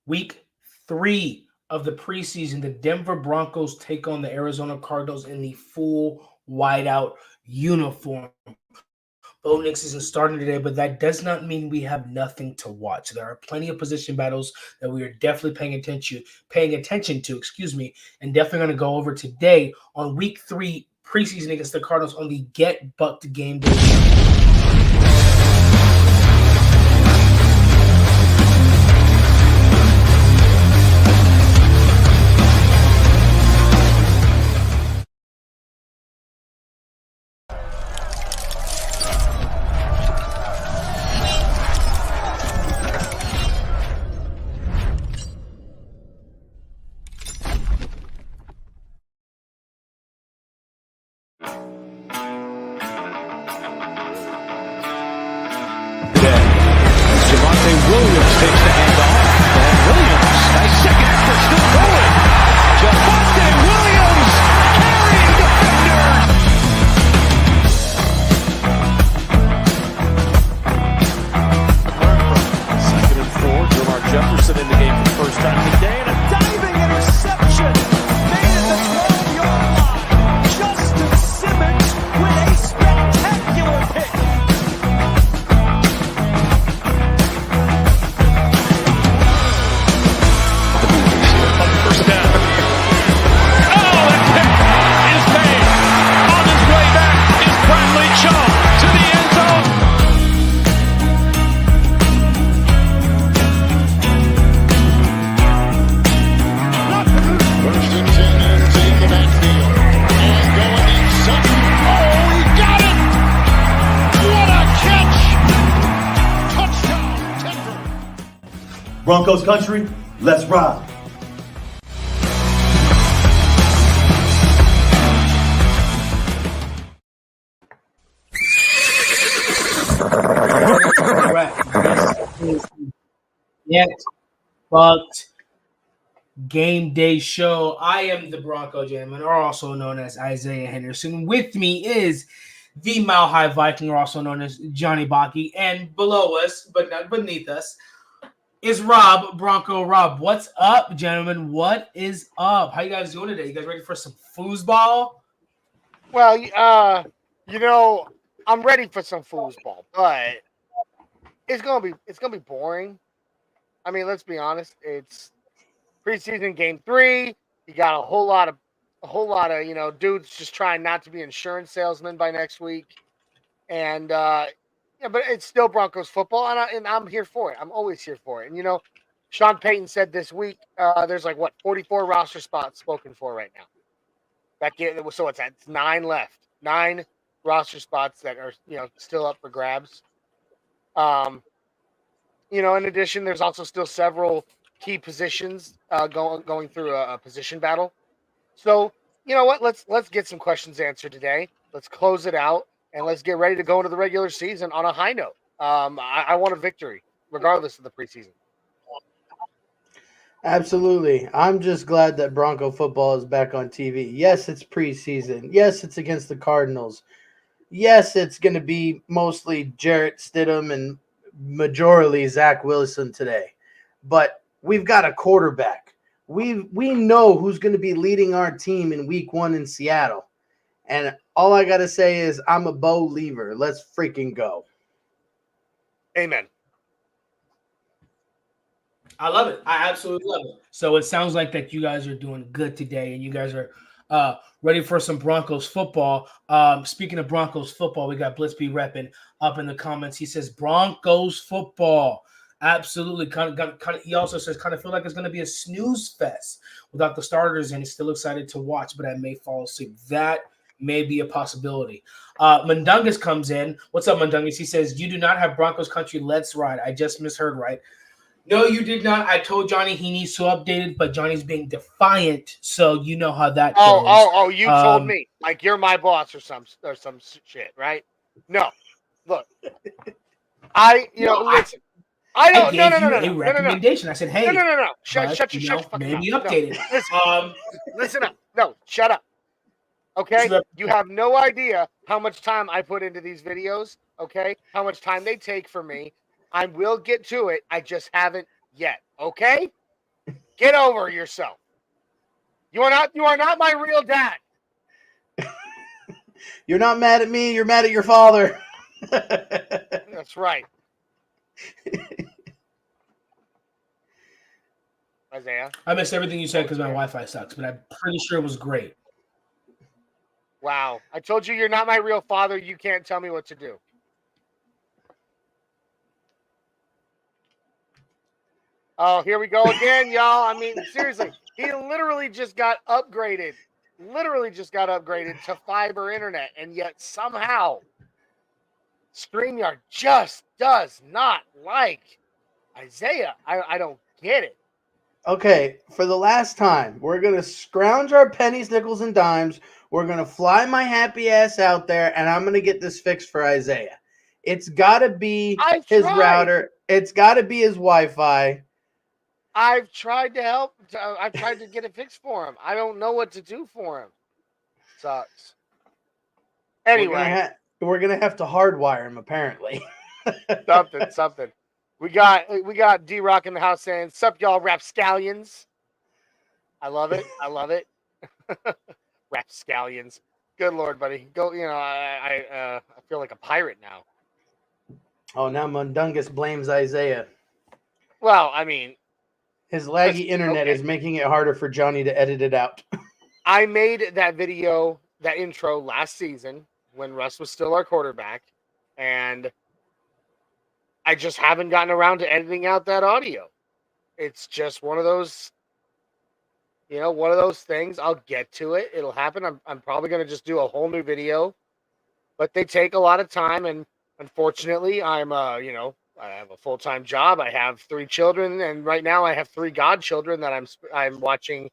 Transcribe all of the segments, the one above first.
Week 3 of the preseason, the Denver Broncos take on the Arizona Cardinals in the full whiteout uniform. Bo Nix isn't starting today, but that does not mean we have nothing to watch. There are plenty of position battles that we are definitely paying attention to, and definitely going to go over today on Week 3 preseason against the Cardinals on the Get Bucked Game Day. Williams takes the handoff, and Williams, nice second effort, still going. Javonte Williams carrying defenders. Second and 4, Jamar Jefferson in the game for the first time today, and a diving interception made at the 12-yard line. Justin Simmons with a spectacular pick. Broncos country, let's ride. Get Bucked Game Day Show. I am the Bronco Gentleman, or also known as Isaiah Henderson. With me is the Mile High Viking, or also known as Johnny Baki. And below us, but not beneath us, is Rob, Bronco Rob. What's up, gentlemen? What is up? How you guys doing today? You guys ready for some foosball? Well, I'm ready for some foosball, but it's gonna be boring. I mean, let's be honest. It's preseason game 3. You got a whole lot of dudes just trying not to be insurance salesmen by next week, and but it's still Broncos football, and I'm here for it. I'm always here for it. And Sean Payton said this week there's 44 roster spots spoken for right now. So it's 9 left, 9 roster spots that are still up for grabs. In addition, there's also still several key positions going through a position battle. So you know what? Let's get some questions answered today. Let's close it out. And let's get ready to go into the regular season on a high note. I want a victory, regardless of the preseason. Absolutely. I'm just glad that Bronco football is back on TV. Yes, it's preseason. Yes, it's against the Cardinals. Yes, it's going to be mostly Jarrett Stidham and majorly Zach Wilson today. But we've got a quarterback. We know who's going to be leading our team in week 1 in Seattle. And all I got to say is I'm a Bo lever. Let's freaking go. Amen. I love it. I absolutely love it. So it sounds like that you guys are doing good today, and you guys are ready for some Broncos football. Speaking of Broncos football, we got Blitzby repping up in the comments. He says Broncos football. Absolutely. Kind of. He also says kind of feel like it's going to be a snooze fest without the starters, and he's still excited to watch, but I may fall asleep. That may be a possibility. Mundungus comes in. What's up, Mundungus? He says, you do not have Broncos country. Let's ride. I just misheard, right? No, you did not. I told Johnny he needs to update it, but Johnny's being defiant, so you know how that goes. Oh, you told me. Like you're my boss or some shit, right? No. Look. Listen. I don't. I gave you a recommendation. I said, hey. No. Shut your fucking mouth. Maybe update it. Listen up. No, shut up. Okay? You have no idea how much time I put into these videos, okay? How much time they take for me. I will get to it. I just haven't yet, okay? Get over yourself. You are not my real dad. You're not mad at me. You're mad at your father. That's right. Isaiah. I missed everything you said because my Wi-Fi sucks, but I'm pretty sure it was great. Wow. I told you you're not my real father. You can't tell me what to do. Oh, here we go again, y'all. I mean, seriously, he literally just got upgraded. To fiber internet, and yet somehow StreamYard just does not like Isaiah. I don't get it. Okay, for the last time, we're going to scrounge our pennies, nickels, and dimes. We're going to fly my happy ass out there, and I'm going to get this fixed for Isaiah. It's got to be his router. It's got to be his Wi-Fi. I've tried to help. I've tried to get it fixed for him. I don't know what to do for him. Sucks. Anyway. We're gonna have to hardwire him, apparently. Something. We got D-Rock in the house saying, "Sup, y'all rapscallions." I love it. Rapscallions. Good Lord, buddy. Go. I feel like a pirate now. Oh, now Mundungus blames Isaiah. Well, I mean, his laggy internet is making it harder for Johnny to edit it out. I made that video, that intro last season when Russ was still our quarterback, and I just haven't gotten around to editing out that audio. It's just one of those, things. I'll get to it. It'll happen. I'm probably going to just do a whole new video, but they take a lot of time, and unfortunately, I'm I have a full-time job. I have 3 children, and right now I have 3 godchildren that I'm watching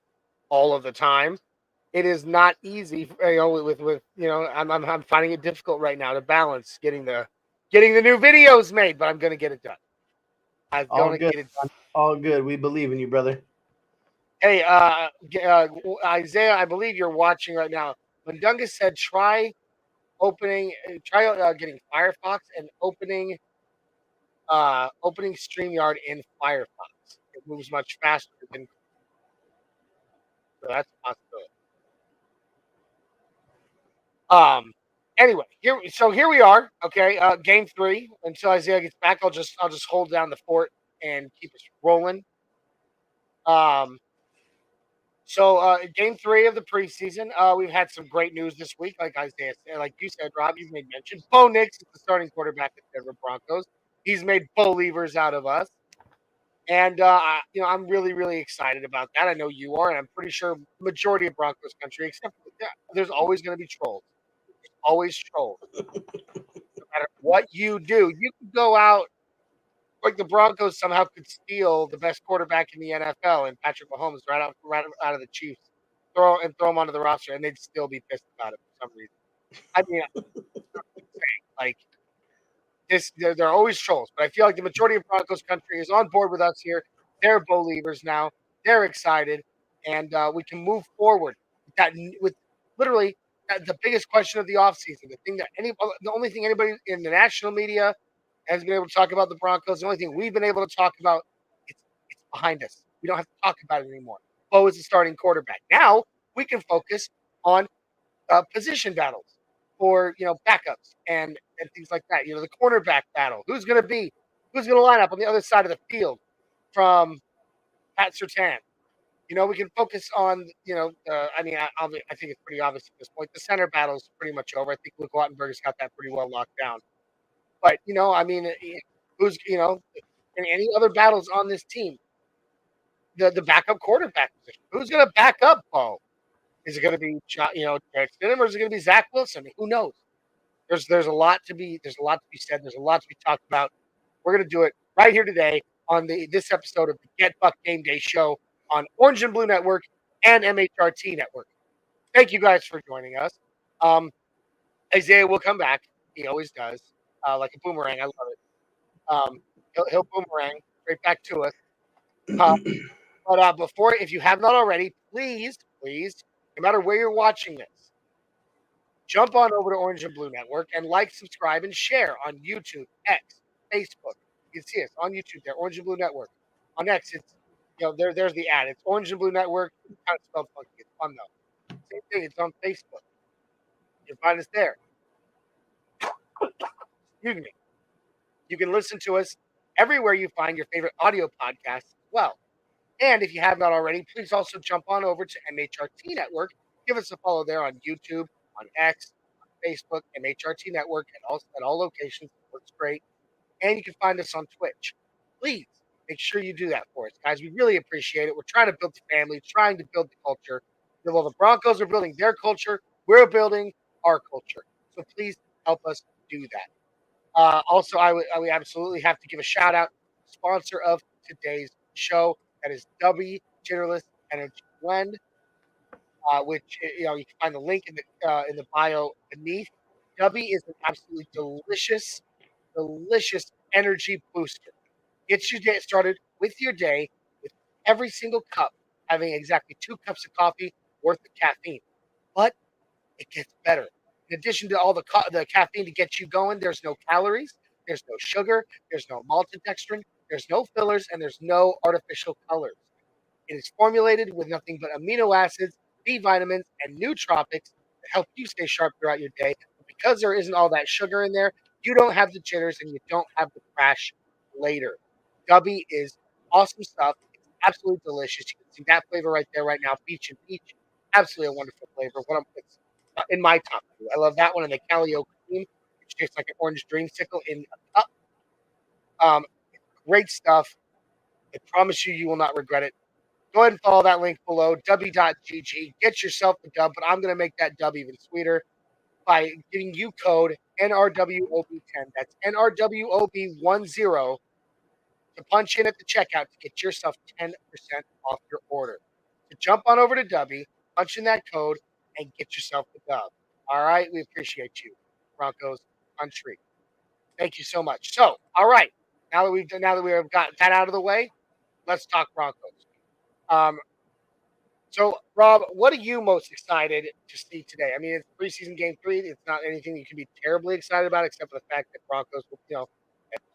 all of the time. It is not easy, I'm finding it difficult right now to balance getting the new videos made, but I'm going to get it done. I'm going to get it done. All good. We believe in you, brother. Hey, Isaiah, I believe you're watching right now. Mundungus said, try getting Firefox and opening StreamYard in Firefox. It moves much faster than. So that's a possibility. Anyway, here we are. Okay, game 3. Until Isaiah gets back, I'll just hold down the fort and keep us rolling. So game 3 of the preseason, we've had some great news this week. Like Isaiah said, like you said, Rob, you've made mention. Bo Nix is the starting quarterback of the Denver Broncos. He's made believers out of us. And, I'm really, really excited about that. I know you are, and I'm pretty sure the majority of Broncos country, except there's always going to be trolls. There's always trolls. No matter what you do, you could go out like the Broncos somehow could steal the best quarterback in the NFL and Patrick Mahomes right out of the Chiefs, throw him onto the roster, and they'd still be pissed about it for some reason. I mean, like this, there are always trolls, but I feel like the majority of Broncos country is on board with us here. They're believers now. They're excited, and we can move forward with literally the biggest question of the offseason. The only thing anybody in the national media has been able to talk about the Broncos. The only thing we've been able to talk about, it's behind us. We don't have to talk about it anymore. Bo is the starting quarterback. Now we can focus on position battles for backups and things like that. The cornerback battle. Who's going to line up on the other side of the field from Pat Surtain? We can focus on I think it's pretty obvious at this point. The center battle is pretty much over. I think Luke Wattenberger's got that pretty well locked down. But who's in any other battles on this team? The backup quarterback position. Who's going to back up Bo? Is it going to be Jared Stidham, or is it going to be Zach Wilson? Who knows? There's a lot to be said. There's a lot to be talked about. We're going to do it right here today on this episode of the Get Buck Game Day Show on Orange and Blue Network and MHRT Network. Thank you guys for joining us. Isaiah will come back. He always does. Like a boomerang. I love it. He'll boomerang right back to us. But before, if you have not already, please, no matter where you're watching this, jump on over to Orange and Blue Network and subscribe, and share on YouTube, X, Facebook. You can see us on YouTube there, Orange and Blue Network. On X, it's there's the ad. It's Orange and Blue Network. Kind of spelled funky. It's fun though. Same thing. It's on Facebook. You can find us there. Excuse me. You can listen to us everywhere you find your favorite audio podcasts as well. And if you have not already, please also jump on over to MHRT Network. Give us a follow there on YouTube, on X, on Facebook, MHRT Network at all locations. It works great. And you can find us on Twitch. Please make sure you do that for us, guys. We really appreciate it. We're trying to build the family, trying to build the culture. While the Broncos are building their culture, we're building our culture. So please help us do that. Also, I would absolutely have to give a shout out to the sponsor of today's show. That is W Jitterless Energy Blend, which you can find the link in the bio beneath. W is an absolutely delicious energy booster. Gets you started with your day with every single cup having exactly 2 cups of coffee worth of caffeine. But it gets better. In addition to all the caffeine to get you going, there's no calories, there's no sugar, there's no maltodextrin, there's no fillers, and there's no artificial colors. It is formulated with nothing but amino acids, B vitamins, and nootropics to help you stay sharp throughout your day. But because there isn't all that sugar in there, you don't have the jitters and you don't have the crash later. Gubby is awesome stuff. It's absolutely delicious. You can see that flavor right there right now, peach and peach. Absolutely a wonderful flavor. It's in my top 2. I love that one and the Calio cream, which tastes like an orange dreamsicle in a cup. Great stuff. I promise you will not regret it. Go ahead and follow that link below, w.gg. Get yourself the dub, but I'm going to make that dub even sweeter by giving you code NRWOB10. That's NRWOB10 to punch in at the checkout to get yourself 10% off your order. So jump on over to Dubby, punch in that code, and get yourself the dub. All right? We appreciate you, Broncos country. Thank you so much. So, all right. Now that we have got that out of the way, let's talk Broncos. So, Rob, what are you most excited to see today? I mean, it's preseason game 3. It's not anything you can be terribly excited about, except for the fact that Broncos, and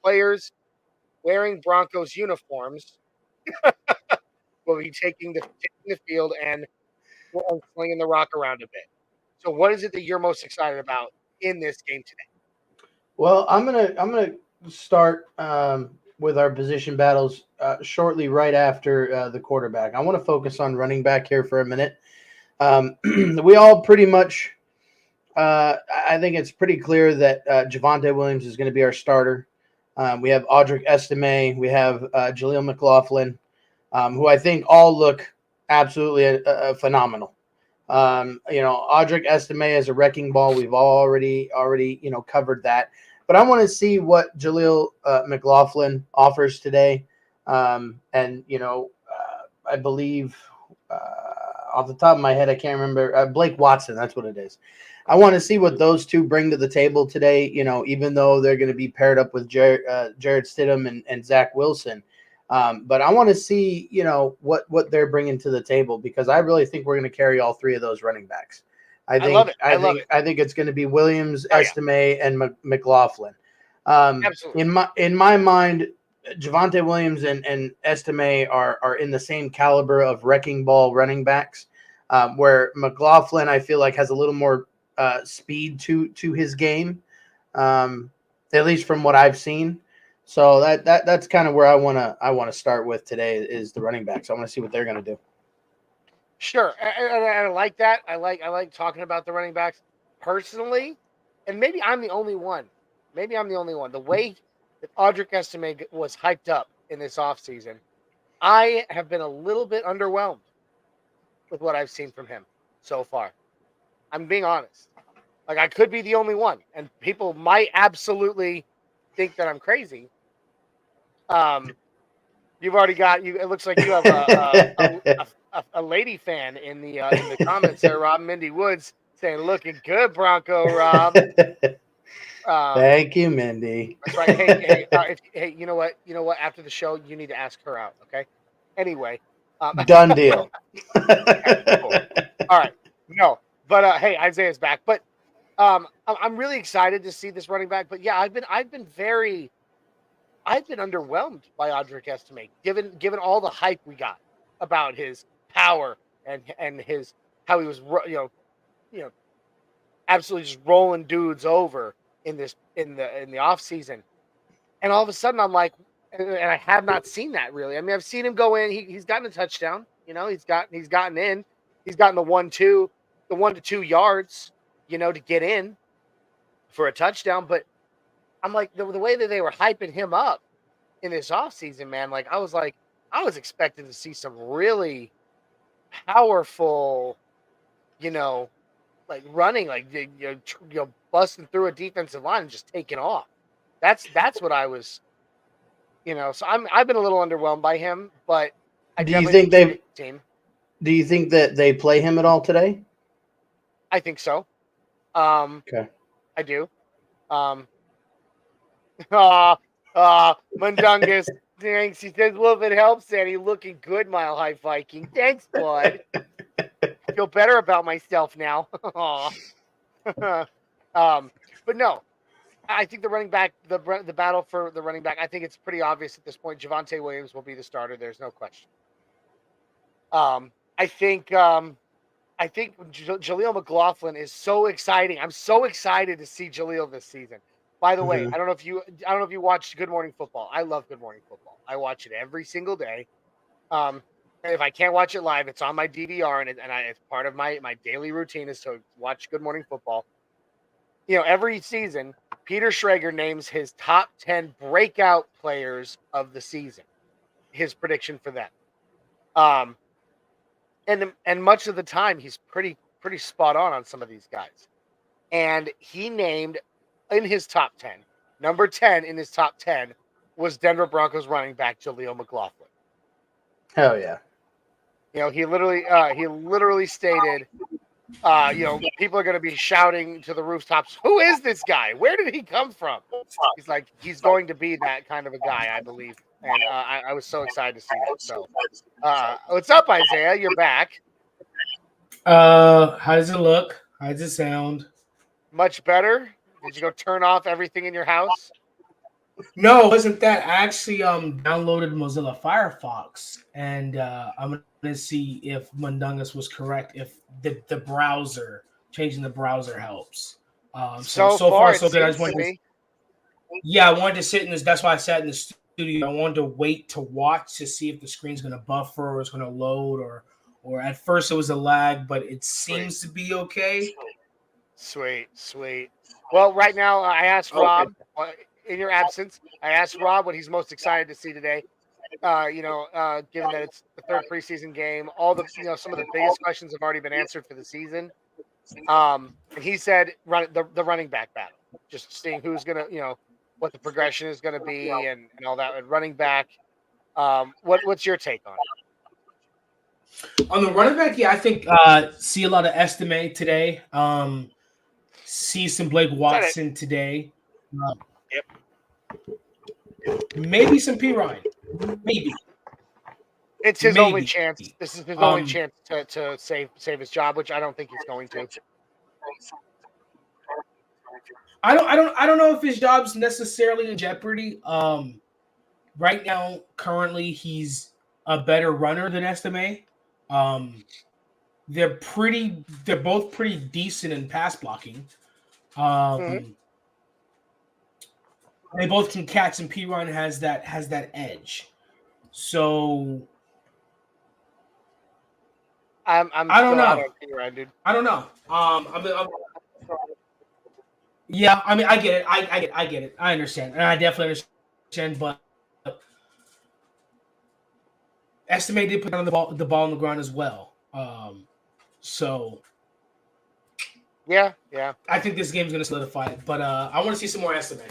players wearing Broncos uniforms will be taking the field and slinging the rock around a bit. So, what is it that you're most excited about in this game today? Well, I'm gonna start with our position battles shortly right after the quarterback. I want to focus on running back here for a minute. We all pretty much, I think it's pretty clear that Javonte Williams is going to be our starter. We have Audric Estime. We have Jaleel McLaughlin, who I think all look absolutely phenomenal. Audric Estime is a wrecking ball. We've already covered that. But I want to see what Jaleel McLaughlin offers today. I believe off the top of my head, I can't remember. Blake Watson, that's what it is. I want to see what those two bring to the table today, even though they're going to be paired up with Jarrett Stidham and Zach Wilson. But I want to see, what they're bringing to the table, because I really think we're going to carry all 3 of those running backs. I think it's going to be Williams, Estime, and McLaughlin. Absolutely. In my mind, Javonte Williams and Estime are in the same caliber of wrecking ball running backs, where McLaughlin, I feel like, has a little more speed to his game, at least from what I've seen. So that's kind of where I want to start with today is the running backs. I want to see what they're going to do. Sure, and I like that. I like talking about the running backs personally, and maybe I'm the only one. The way that Audric Estime was hyped up in this offseason, I have been a little bit underwhelmed with what I've seen from him so far. I'm being honest. Like, I could be the only one, and people might absolutely think that I'm crazy. You've already got you. It looks like you have a lady fan in the comments there, Rob. Mindy Woods saying, "Looking good, Bronco Rob." Thank you, Mindy. That's right. Hey, you know what? After the show, you need to ask her out. Okay. Anyway, done deal. Okay, cool. All right. No, but hey, Isaiah's back. But I'm really excited to see this running back. But yeah, I've been very I've been underwhelmed by Audric Estime, given all the hype we got about his power and his how he was absolutely just rolling dudes over in the off season, and all of a sudden I'm like, and I have not seen that really. I mean, I've seen him go in. He's gotten a touchdown. He's gotten in. He's gotten the 1 to 2 yards. To get in for a touchdown. But I'm like the way that they were hyping him up in this offseason, man, like I was expecting to see some really powerful, like running, like busting through a defensive line and just taking off. That's what I was, So I've been a little underwhelmed by him, but I Do you definitely think he's a team. Do you think that they play him at all today? I think so. Okay. I do. Mundungus. Thanks. He says, well, if it helps, Danny, looking good, Mile High Viking. Thanks, bud. Feel better about myself now. But no, I think the running back, the battle for the running back, I think it's pretty obvious at this point. Javonte Williams will be the starter. There's no question. I think Jaleel McLaughlin is so exciting. I'm so excited to see Jaleel this season. By the way, I don't know if you watch Good Morning Football. I love Good Morning Football. I watch it every single day. If I can't watch it live, it's on my DVR, and it's part of my daily routine is to watch Good Morning Football. Every season, Peter Schrager names his top 10 breakout players of the season. His prediction for them. And much of the time, he's pretty spot on some of these guys. And he named in his top 10, number 10 in his top 10 was Denver Broncos running back Jaleel McLaughlin. Hell yeah. He literally stated, people are going to be shouting to the rooftops, who is this guy? Where did he come from? He's like, he's going to be that kind of a guy, I believe. And I was so excited to see that. So, what's up, Isaiah? You're back. How does it look? How does it sound? Much better. Did you go turn off everything in your house? No, it wasn't that. I actually downloaded Mozilla Firefox, and I'm gonna see if Mundungus was correct. If the browser changing the browser helps. So far so good. I just wanted I wanted to sit in this. That's why I sat in the studio. I wanted to wait to watch to see if the screen's gonna buffer or it's gonna load or at first it was a lag, but it seems to be okay. Sweet. Well, right now I asked Rob. In your absence, I asked Rob what he's most excited to see today. Given that it's the third preseason game, all the some of the biggest questions have already been answered for the season. And he said the running back battle, just seeing who's gonna, what the progression is gonna be and all that. And running back, what's your take on it? On the running back, I think see a lot of Estime today. See some Blake Watson today. Yep. Maybe some P. Ryan. Maybe. It's his only chance. This is his only chance to save his job, which I don't think he's going to. I don't know if his job's necessarily in jeopardy. Right now, currently, he's a better runner than Estime. They're both pretty decent in pass blocking. They both can catch, and P. Ryan has that edge. So I don't know. P-Ryan, dude. I don't know. Yeah, I mean, I get it. I get it. I understand, and I definitely understand. But Estime did put on the ball on the ground as well. So yeah. I think this game's going to solidify it. But I want to see some more Estime.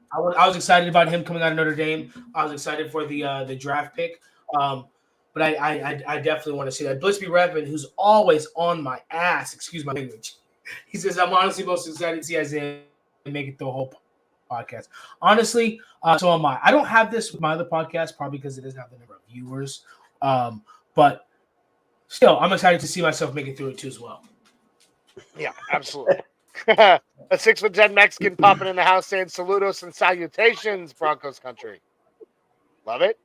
I was excited about him coming out of Notre Dame. I was excited for the draft pick. But I definitely want to see that. Blitzby Revin, who's always on my ass, excuse my language. He says, I'm honestly most excited to see Isaiah make it the whole podcast. Honestly, so am I. I don't have this with my other podcast, probably because it doesn't have the number of viewers. But still, I'm excited to see myself make it through it too as well. Yeah, absolutely. A 6'10" Mexican popping in the house saying saludos and salutations, Broncos country. Love it.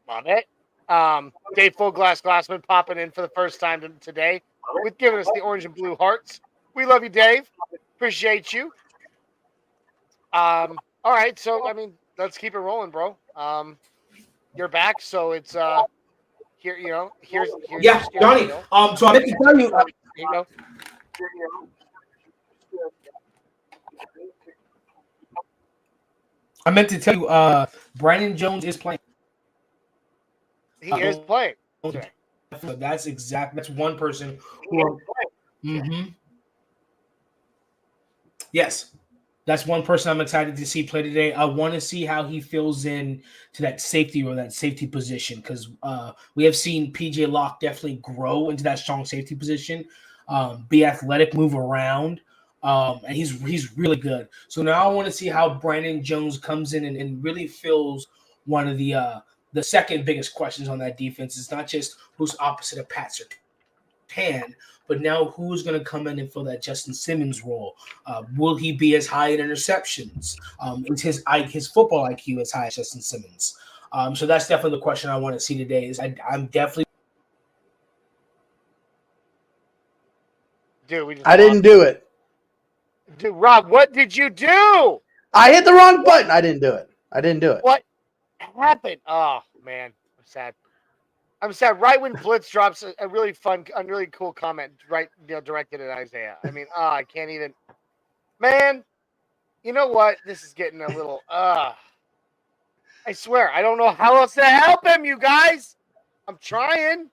Dave Full Glassman popping in for the first time today with giving us the orange and blue hearts. We love you, Dave. Appreciate you. All right, so I mean, let's keep it rolling, bro. You're back, so it's here. Here's Yeah, your Johnny. spiel. So I meant to tell you. Here you go. I meant to tell you. Brandon Jones is playing. He is playing. That's one person who. Mm-hmm. Yes. That's one person I'm excited to see play today. I want to see how he fills in to that safety or that safety position because we have seen PJ Locke definitely grow into that strong safety position, be athletic, move around, and he's really good. So now I want to see how Brandon Jones comes in and really fills one of the second biggest questions on that defense. It's not just who's opposite of Pat Surtain, but now who's going to come in and fill that Justin Simmons role? Will he be as high in interceptions? Is his football IQ as high as Justin Simmons? So that's definitely the question I want to see today. I'm definitely. Dude, I didn't do it. Dude, Rob, what did you do? I hit the wrong button. I didn't do it. What happened? Oh man, I'm sad. Right when Blitz drops a really cool comment, right, directed at Isaiah. I mean, I can't even. Man, you know what? This is getting a little. I swear, I don't know how else to help him, you guys. I'm trying.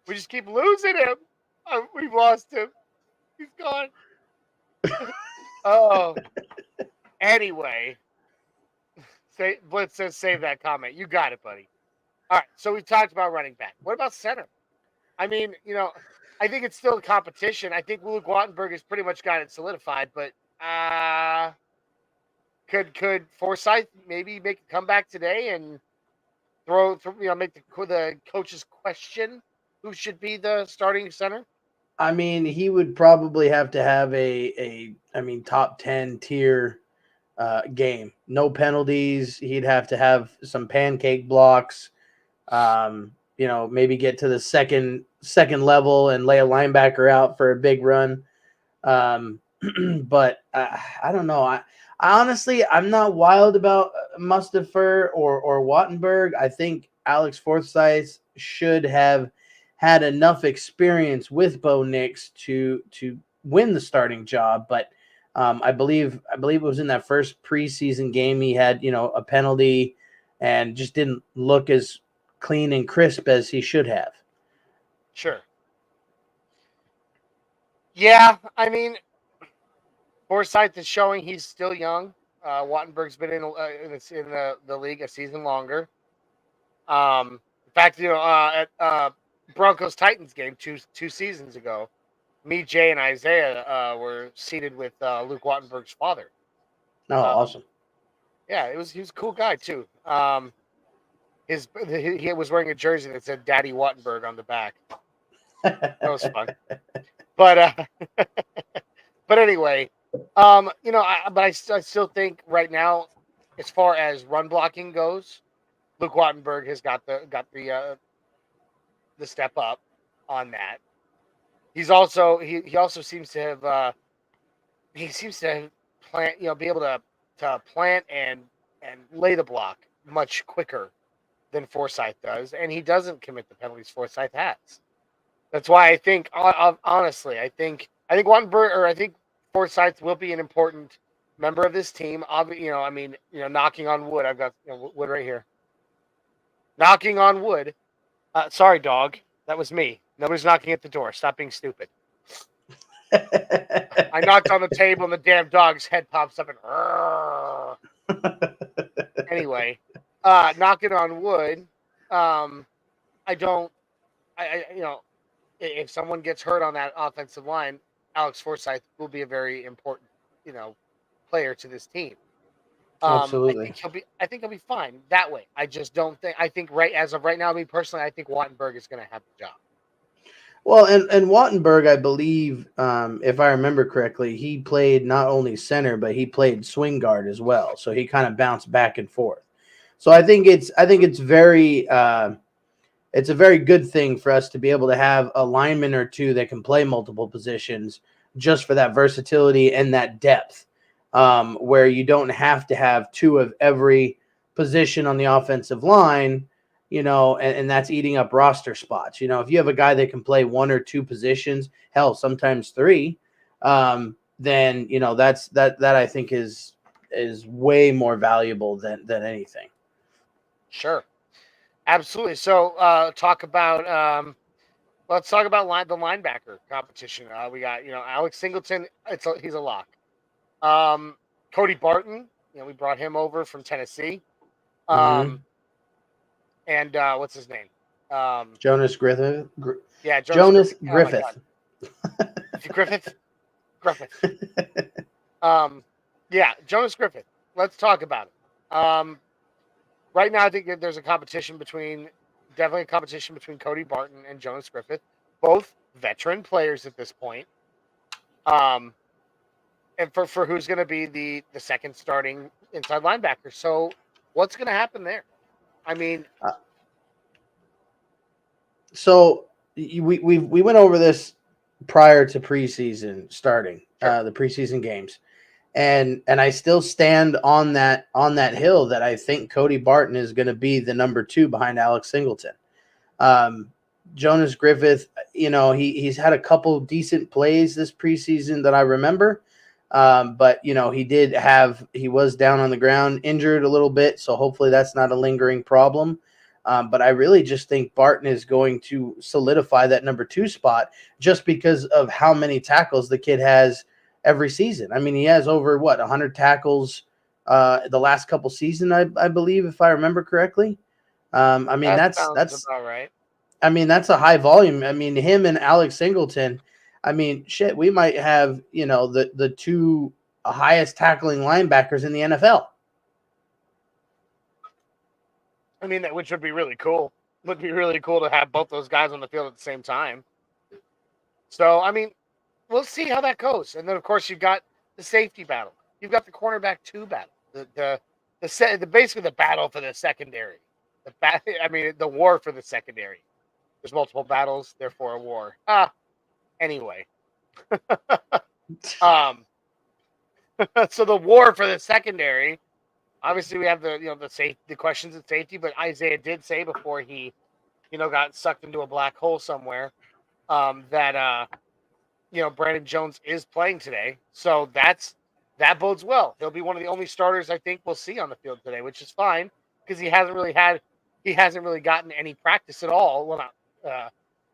We just keep losing him. We've lost him. He's gone. Oh. Anyway. Blitz says save that comment. You got it, buddy. All right. So we talked about running back. What about center? I mean, I think it's still a competition. I think Luke Wattenberg has pretty much got it solidified, but could Forsythe maybe make a comeback today and make the coach's question who should be the starting center? I mean, he would probably have to have a top 10 tier game. No penalties. He'd have to have some pancake blocks. Maybe get to the second level and lay a linebacker out for a big run. But I don't know. I honestly, I'm not wild about Mustipher or Wattenberg. I think Alex Forsythe should have had enough experience with Bo Nix to win the starting job. But I believe it was in that first preseason game he had a penalty and just didn't look as clean and crisp as he should have. Sure. Yeah, I mean, Forsythe is showing he's still young. Wattenberg's been in the league a season longer. In fact, at Broncos Titans game two seasons ago, me, Jay, and Isaiah were seated with Luke Wattenberg's father. Oh, awesome! Yeah, he was a cool guy too. He was wearing a jersey that said "Daddy Wattenberg" on the back. That was fun. But but anyway, I still think right now, as far as run blocking goes, Luke Wattenberg has got the step up on that. He's also he also seems to have be able to plant and lay the block much quicker than Forsythe does, and he doesn't commit the penalties Forsythe has. That's why I think, honestly, I think Wattenberg, or I think Forsythe will be an important member of this team. Knocking on wood. I've got wood right here. Knocking on wood. Sorry, dog. That was me. Nobody's knocking at the door. Stop being stupid. I knocked on the table and the damn dog's head pops up and. Anyway, knocking on wood. If someone gets hurt on that offensive line, Alex Forsythe will be a very important, player to this team. Absolutely. I think he'll be fine that way. I just don't think. I think as of right now, me personally, I think Wattenberg is going to have the job. Well, and Wattenberg, I believe, if I remember correctly, he played not only center but he played swing guard as well. So he kind of bounced back and forth. So I think it's it's a very good thing for us to be able to have a lineman or two that can play multiple positions just for that versatility and that depth, where you don't have to have two of every position on the offensive line, and that's eating up roster spots. If you have a guy that can play one or two positions, hell, sometimes three, then that I think is way more valuable than anything. Sure. Absolutely. So let's talk about the linebacker competition. We got, Alex Singleton, he's a lock. Cody Barton, we brought him over from Tennessee. Mm-hmm. And what's his name? Jonas Griffith. Yeah, Jonas Griffith. Griffith. Griffith. Yeah, Jonas Griffith. Let's talk about it. Right now, I think that there's definitely a competition between Cody Barton and Jonas Griffith, both veteran players at this point. And for who's going to be the second starting inside linebacker. So what's going to happen there? I mean, so we went over this prior to preseason starting, sure. the preseason games, and I still stand on that hill that I think Cody Barton is going to be the number 2 behind Alex Singleton. Jonas Griffith, he's had a couple decent plays this preseason that I remember. But he was down on the ground, injured a little bit. So hopefully that's not a lingering problem. But I really just think Barton is going to solidify that number 2 spot just because of how many tackles the kid has every season. I mean, he has over 100 tackles the last couple seasons, I believe, if I remember correctly. I mean, That that's sounds about right. I mean, that's a high volume. I mean, him and Alex Singleton, I mean, shit, we might have, the 2 highest tackling linebackers in the NFL. I mean, which would be really cool. Would be really cool to have both those guys on the field at the same time. So, I mean, we'll see how that goes. And then, of course, you've got the safety battle. You've got the cornerback 2 battle. Basically the battle for the secondary. The war for the secondary. There's multiple battles, therefore a war. Anyway. So the war for the secondary. Obviously, we have the questions of safety, but Isaiah did say before he, got sucked into a black hole somewhere, that Brandon Jones is playing today. So that bodes well. He'll be one of the only starters I think we'll see on the field today, which is fine because he hasn't really gotten any practice at all. Well, not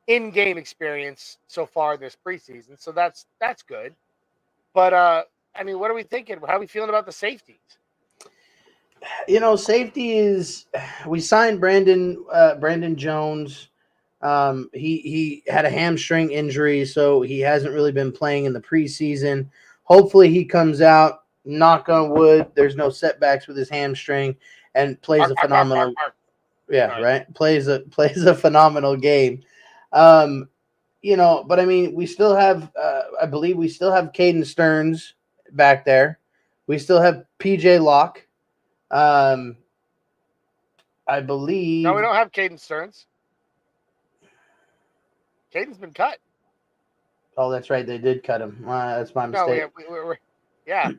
in-game experience so far this preseason. So that's good. But I mean, what are we thinking? How are we feeling about the safeties? Safety is. We signed Brandon Jones. He had a hamstring injury, so he hasn't really been playing in the preseason. Hopefully, he comes out. Knock on wood. There's no setbacks with his hamstring, and plays a phenomenal. Yeah, right. Plays a phenomenal game. But I mean, we still have. I believe we still have Caden Stearns back there. We still have PJ Locke. I believe. No, we don't have Caden Stearns. Caden's been cut. Oh, that's right. They did cut him. That's my mistake. No, yeah.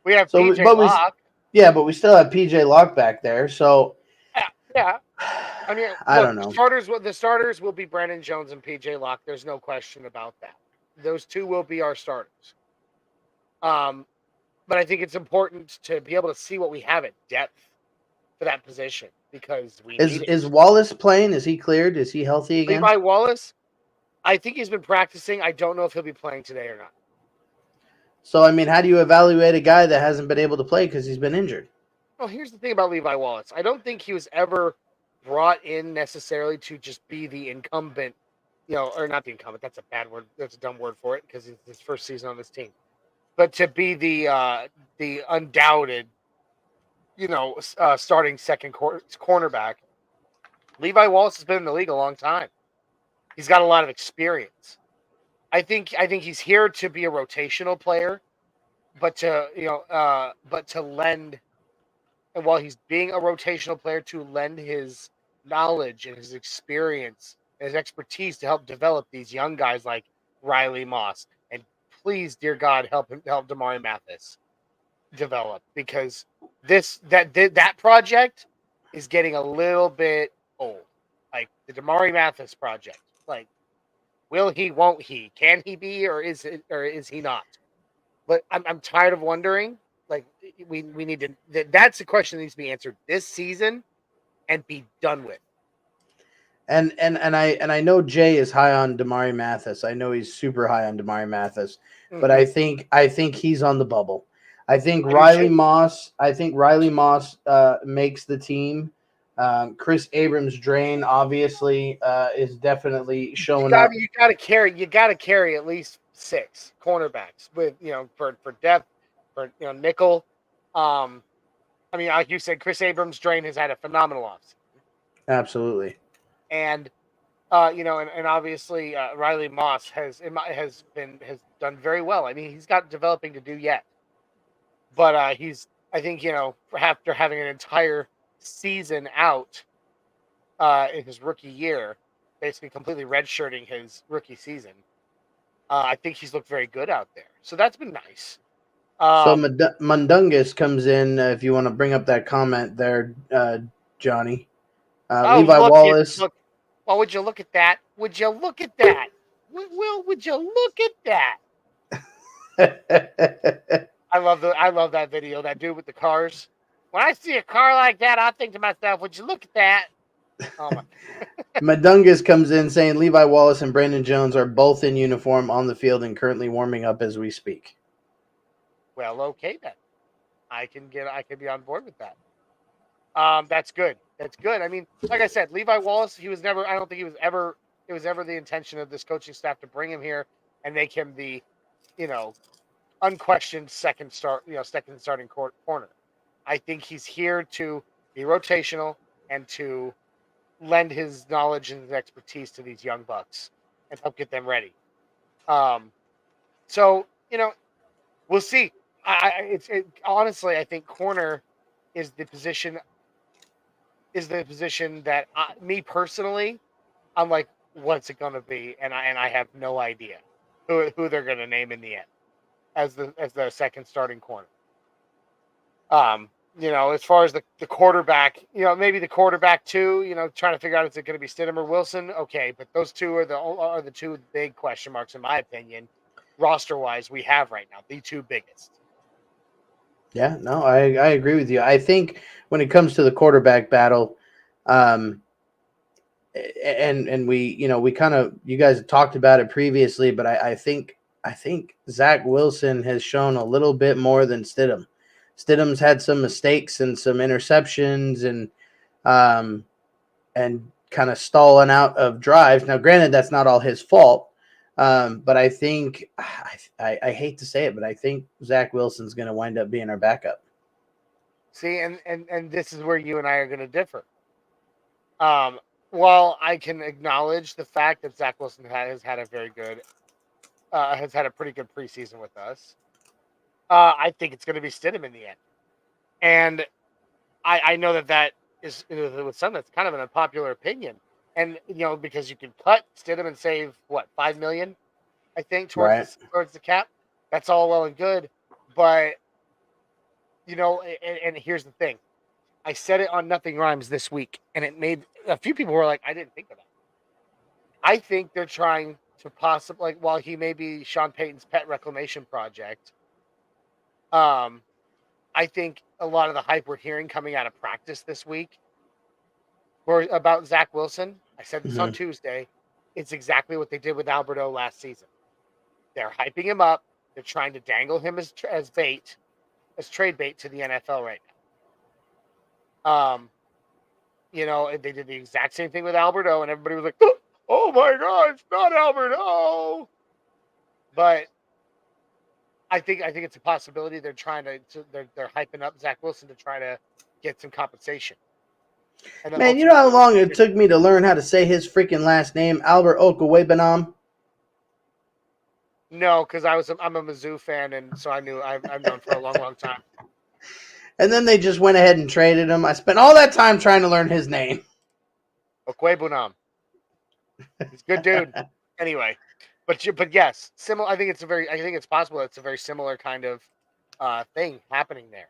We have so, PJ Locke. But we still have PJ Locke back there. So. Yeah. I mean, I don't know. The starters will be Brandon Jones and PJ Locke. There's no question about that. Those 2 will be our starters. But I think it's important to be able to see what we have at depth for that position because is Wallace playing? Is he cleared? Is he healthy again? Levi Wallace, I think he's been practicing. I don't know if he'll be playing today or not. So, I mean, how do you evaluate a guy that hasn't been able to play because he's been injured? Well, here's the thing about Levi Wallace. I don't think he was ever brought in necessarily to just be the incumbent, or not the incumbent. That's a bad word. That's a dumb word for it because it's his first season on this team. But to be the undoubted, starting second cornerback, Levi Wallace has been in the league a long time. He's got a lot of experience. I think he's here to be a rotational player, but to lend, and while he's being a rotational player, to lend his knowledge and his experience and his expertise to help develop these young guys like Riley Moss. And please, dear God, help Damari Mathis develop, because that project is getting a little bit old. Like the Damari Mathis project. Like, will he, won't he? Can he be, or is he not? But I'm tired of wondering. Like, we need to. That's a question that needs to be answered this season and be done with. And I know Jay is high on Damari Mathis. I know he's super high on Damari Mathis, but I think he's on the bubble. I think Riley Moss makes the team. Chris Abrams-Drain obviously is definitely showing up. You got to carry at least 6 cornerbacks with, for depth, for nickel. I mean, like you said, Chris Abrams-Drain has had a phenomenal offseason. Absolutely. And and obviously Riley Moss has done very well. I mean, he's got developing to do yet, but I think after having an entire season out in his rookie year, basically completely redshirting his rookie season, I think he's looked very good out there. So that's been nice. So Mundungus comes in. If you want to bring up that comment there, Johnny. Levi Wallace. Well, would you look at that? Would you look at that? Will, would you look at that? I love that video. That dude with the cars. When I see a car like that, I think to myself, would you look at that? Oh my. Madungus comes in saying Levi Wallace and Brandon Jones are both in uniform on the field and currently warming up as we speak. Well, okay then. I can be on board with that. That's good. That's good. I mean, like I said, Levi Wallace, I don't think it was ever the intention of this coaching staff to bring him here and make him the, unquestioned second starting corner. I think he's here to be rotational and to lend his knowledge and his expertise to these young bucks and help get them ready. So we'll see. Honestly, I think corner is the position that me personally, I'm like, what's it going to be? And I have no idea who they're going to name in the end as the second starting corner. As far as the quarterback, maybe the quarterback too, trying to figure out, is it going to be Stidham or Wilson? Okay, but those two are the two big question marks in my opinion, roster wise, we have right now, the two biggest. Yeah, no, I agree with you. I think when it comes to the quarterback battle, and we kind of, you guys have talked about it previously, but I think Zach Wilson has shown a little bit more than Stidham. Stidham's had some mistakes and some interceptions and kind of stalling out of drives. Now, granted, that's not all his fault, but I think I hate to say it, but I think Zach Wilson's going to wind up being our backup. See, and this is where you and I are going to differ. While I can acknowledge the fact that Zach Wilson has had a pretty good preseason with us, I think it's going to be Stidham in the end. And I know that is, with some, that's kind of an unpopular opinion. And, because you can cut Stidham and save, what, $5 million, I think, towards the cap. That's all well and good. But, and here's the thing. I said it on Nothing Rhymes this week, and it made a few people were like, I didn't think of that. I think they're trying to possibly, like, while he may be Sean Payton's pet reclamation project, I think a lot of the hype we're hearing coming out of practice this week about Zach Wilson, I said this on Tuesday, it's exactly what they did with Alberto last season. They're hyping him up. They're trying to dangle him as bait, as trade bait to the NFL right now. They did the exact same thing with Alberto, and everybody was like, "Oh my God, it's not Alberto!" But I think it's a possibility. They're trying they're hyping up Zach Wilson to try to get some compensation. And then Man, you know how long it ultimately- took me to learn how to say his freaking last name, Albert Okawebanam? No, because I'm a Mizzou fan, and so I've known for a long, long time. And then they just went ahead and traded him. I spent all that time trying to learn his name. Okwebunam. He's a good dude. Anyway, but yes, similar. I think it's possible it's a very similar kind of thing happening there.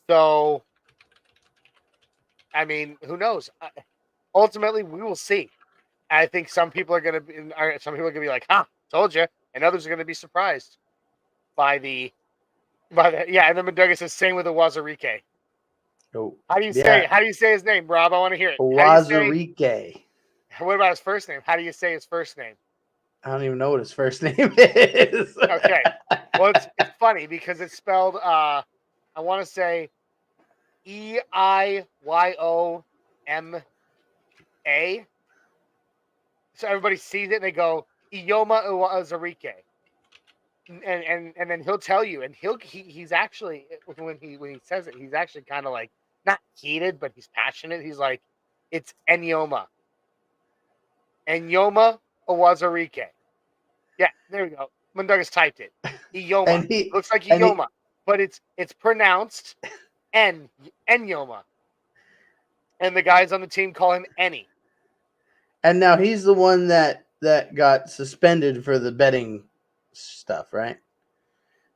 So, I mean, who knows? Ultimately, we will see. I think some people are going to be like, "Ha, told you," and others are going to be surprised by the yeah. And then Mendoga says, "Same with the Wazarike." Oh, How do you say yeah. it? How do you say his name, Rob? I want to hear it. Wazarike. What about his first name? How do you say his first name? I don't even know what his first name is. Okay. Well, it's funny because it's spelled I want to say Eiyoma. So everybody sees it and they go Iyoma Uwazarike. And then he'll tell you, and he's actually when he says it, he's actually kind of like not heated, but he's passionate. He's like, it's Enyoma. Enyoma Uwazarike. Yeah, there we go. Mundugas typed it. Iyoma. And he Looks like and he- Iyoma, but it's pronounced Enyoma. And the guys on the team call him Eni. and now he's the one that got suspended for the betting stuff, right?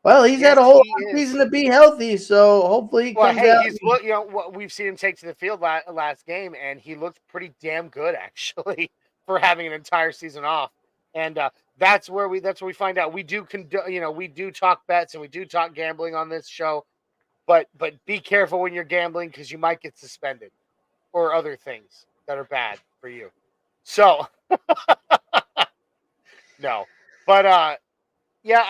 Well, he's had Yes, a whole he is. season to be healthy, so hopefully he Well, comes hey, out. he's what what we've seen him take to the field last game, and he looked pretty damn good actually for having an entire season off. And that's where we find out we do we do talk bets and we do talk gambling on this show, but be careful when you're gambling because you might get suspended or other things that are bad for you. So no, but yeah,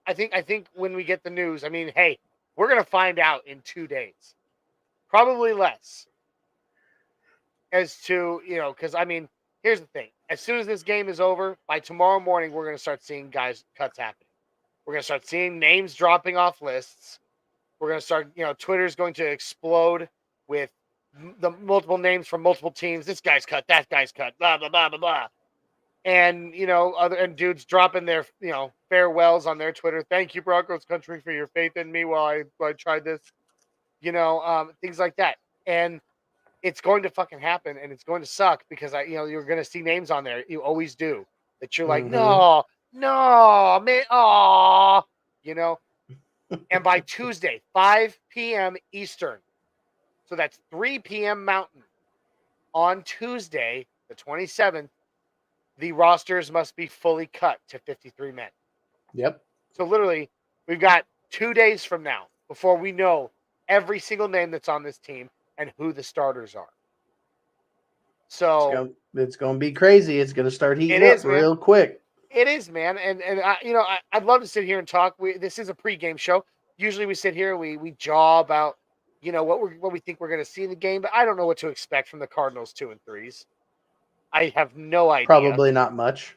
I think when we get the news, I mean, hey, we're gonna find out in 2 days. Probably less. As to, because I mean, here's the thing. As soon as this game is over, by tomorrow morning, we're going to start seeing cuts happening. We're going to start seeing names dropping off lists. We're going to start, Twitter's going to explode with the multiple names from multiple teams. This guy's cut, that guy's cut, blah, blah, blah, blah, blah. And, other dudes dropping their, farewells on their Twitter. Thank you, Broncos country, for your faith in me while I tried this, things like that. And it's going to fucking happen and it's going to suck because you're going to see names on there. You always do that. You're like, no, man. Oh, and by Tuesday, 5 PM Eastern. So that's 3 PM Mountain on Tuesday, the 27th, the rosters must be fully cut to 53 men. Yep. So literally we've got 2 days from now before we know every single name that's on this team and who the starters are. So it's gonna be crazy. It's gonna start heating up real quick. It is, man, and I'd love to sit here and talk. This is a pregame show. Usually we sit here, we jaw about what we think we're going to see in the game, but I don't know what to expect from the Cardinals 2 and 3s. I have no idea. Probably not much.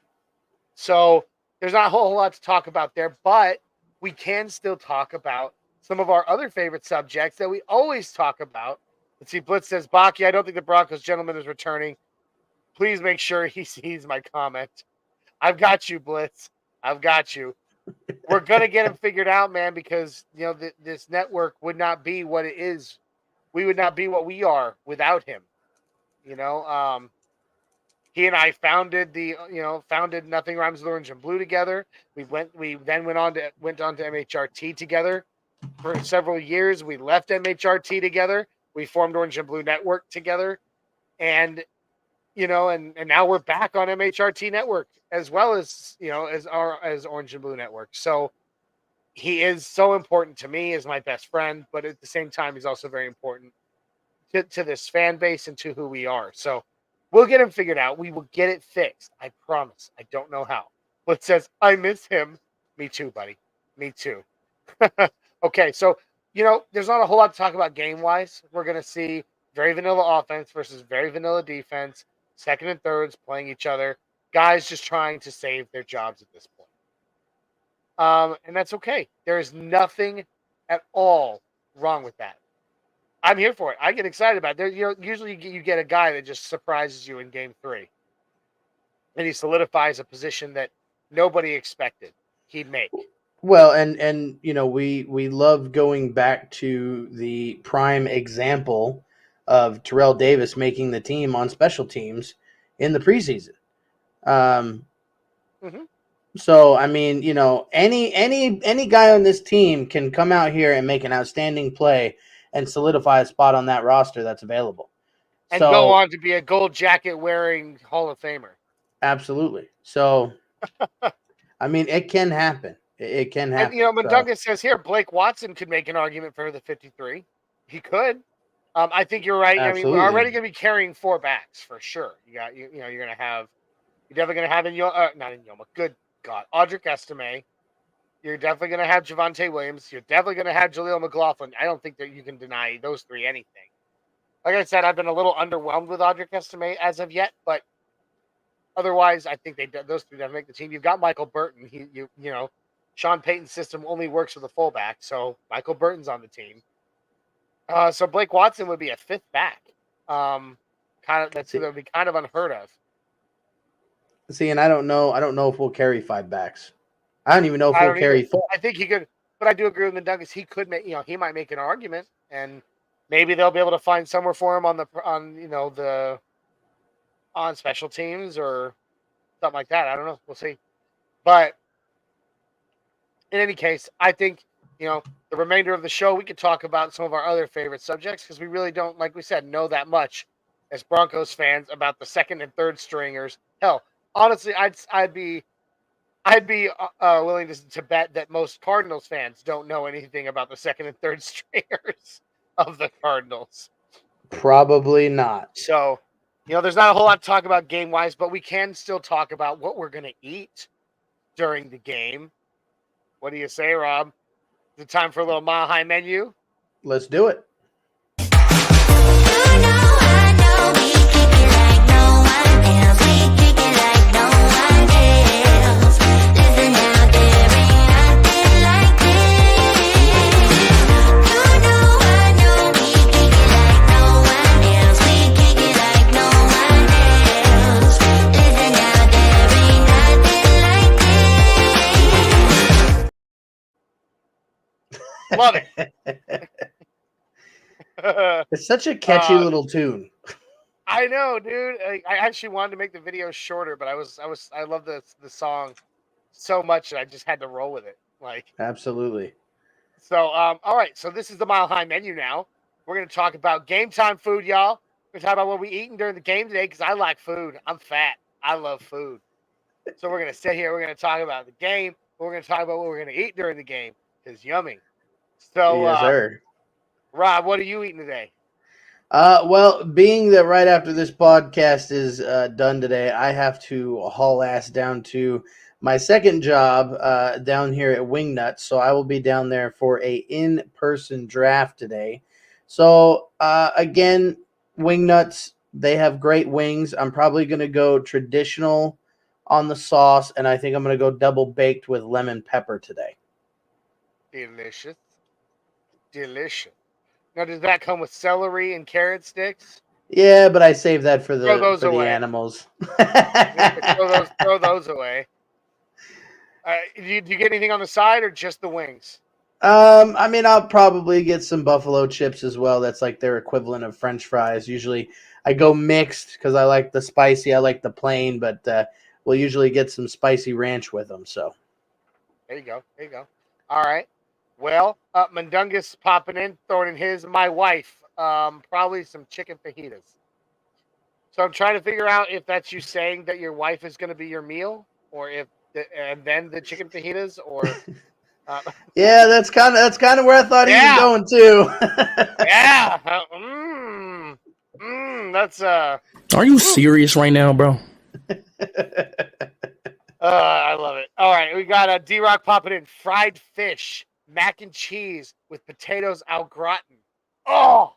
So there's not a whole lot to talk about there, but we can still talk about some of our other favorite subjects that we always talk about. Let's see. Blitz says, Baki, I don't think the Broncos gentleman is returning. Please make sure he sees my comment. I've got you, Blitz. I've got you. We're going to get him figured out, man, because, this network would not be what it is. We would not be what we are without him. He and I founded Nothing Rhymes with Orange and Blue together. We then went on to MHRT together for several years. We left MHRT together. We formed Orange and Blue Network together. And and now we're back on MHRT Network as well as as Orange and Blue Network. So he is so important to me as my best friend, but at the same time, he's also very important to this fan base and to who we are. So we'll get him figured out. We will get it fixed. I promise. I don't know how. But says, I miss him. Me too, buddy. Me too. Okay, so there's not a whole lot to talk about game-wise. We're going to see very vanilla offense versus very vanilla defense. Second and thirds playing each other. Guys just trying to save their jobs at this point. And that's okay. There is nothing at all wrong with that. I'm here for it. I get excited about it. There, usually you get a guy that just surprises you in game 3. And he solidifies a position that nobody expected he'd make. Well, and we love going back to the prime example of Terrell Davis making the team on special teams in the preseason. Mm-hmm. So I mean, any guy on this team can come out here and make an outstanding play and solidify a spot on that roster that's available. And go So on to be a gold jacket wearing Hall of Famer. absolutely. So I mean, it can happen. It can happen. And Mundungus says here, Blake Watson could make an argument for the 53. He could. I think you're right. I mean, we're Absolutely. already going to be carrying 4 backs for sure. You're going to have, you're definitely going to have not in Yoma. Good God, Audric Estime. You're definitely going to have Javonte Williams. You're definitely going to have Jaleel McLaughlin. I don't think that you can deny those 3 anything. Like I said, I've been a little underwhelmed with Audric Estime as of yet, but otherwise, I think those 3 definitely make the team. You've got Michael Burton. Sean Payton's system only works with a fullback, so Michael Burton's on the team. So Blake Watson would be a 5th back. That would be kind of unheard of. See, and I don't know if we'll carry 5 backs. I don't even know if we'll carry 4. I think he could, but I do agree with Mundungus. He could make, he might make an argument, and maybe they'll be able to find somewhere for him on special teams or something like that. I don't know. We'll see. But in any case, I think, the remainder of the show, we could talk about some of our other favorite subjects because we really don't, like we said, know that much as Broncos fans about the 2nd and 3rd stringers. Hell, honestly, I'd be willing to bet that most Cardinals fans don't know anything about the 2nd and 3rd stringers of the Cardinals. Probably not. So, there's not a whole lot to talk about game-wise, but we can still talk about what we're going to eat during the game. What do you say, Rob? Is it time for a little Mile High menu? Let's do it. Love it. It's such a catchy little tune. I know, dude. I actually wanted to make the video shorter, but I love the song so much that I just had to roll with it. Absolutely. So, all right. So this is the Mile High menu now. We're going to talk about game time food, y'all. We're going to talk about what we're eating during the game today because I like food. I'm fat. I love food. So we're going to sit here. We're going to talk about the game. We're going to talk about what we're going to eat during the game because yummy. So, yes, sir. Rob, what are you eating today? Well, being that right after this podcast is done today, I have to haul ass down to my second job down here at Wingnut. So I will be down there for a in-person draft today. So again, Wingnuts, they have great wings. I'm probably going to go traditional on the sauce, and I think I'm going to go double baked with lemon pepper today. Delicious. Delicious. Now, does that come with celery and carrot sticks? Yeah, but I save that for the animals. throw those away. Do you get anything on the side or just the wings? I mean, I'll probably get some buffalo chips as well. That's like their equivalent of French fries. Usually I go mixed because I like the spicy. I like the plain, but we'll usually get some spicy ranch with them. So there you go. All right. Well, Mundungus popping in, throwing in his. My wife, probably some chicken fajitas. So I'm trying to figure out if that's you saying that your wife is going to be your meal, or and then the chicken fajitas, or. Yeah, that's kind of where I thought he was going too. Yeah. That's. Are you serious right now, bro? I love it. All right, we got D-Rock popping in fried fish, mac and cheese with potatoes au gratin. Oh,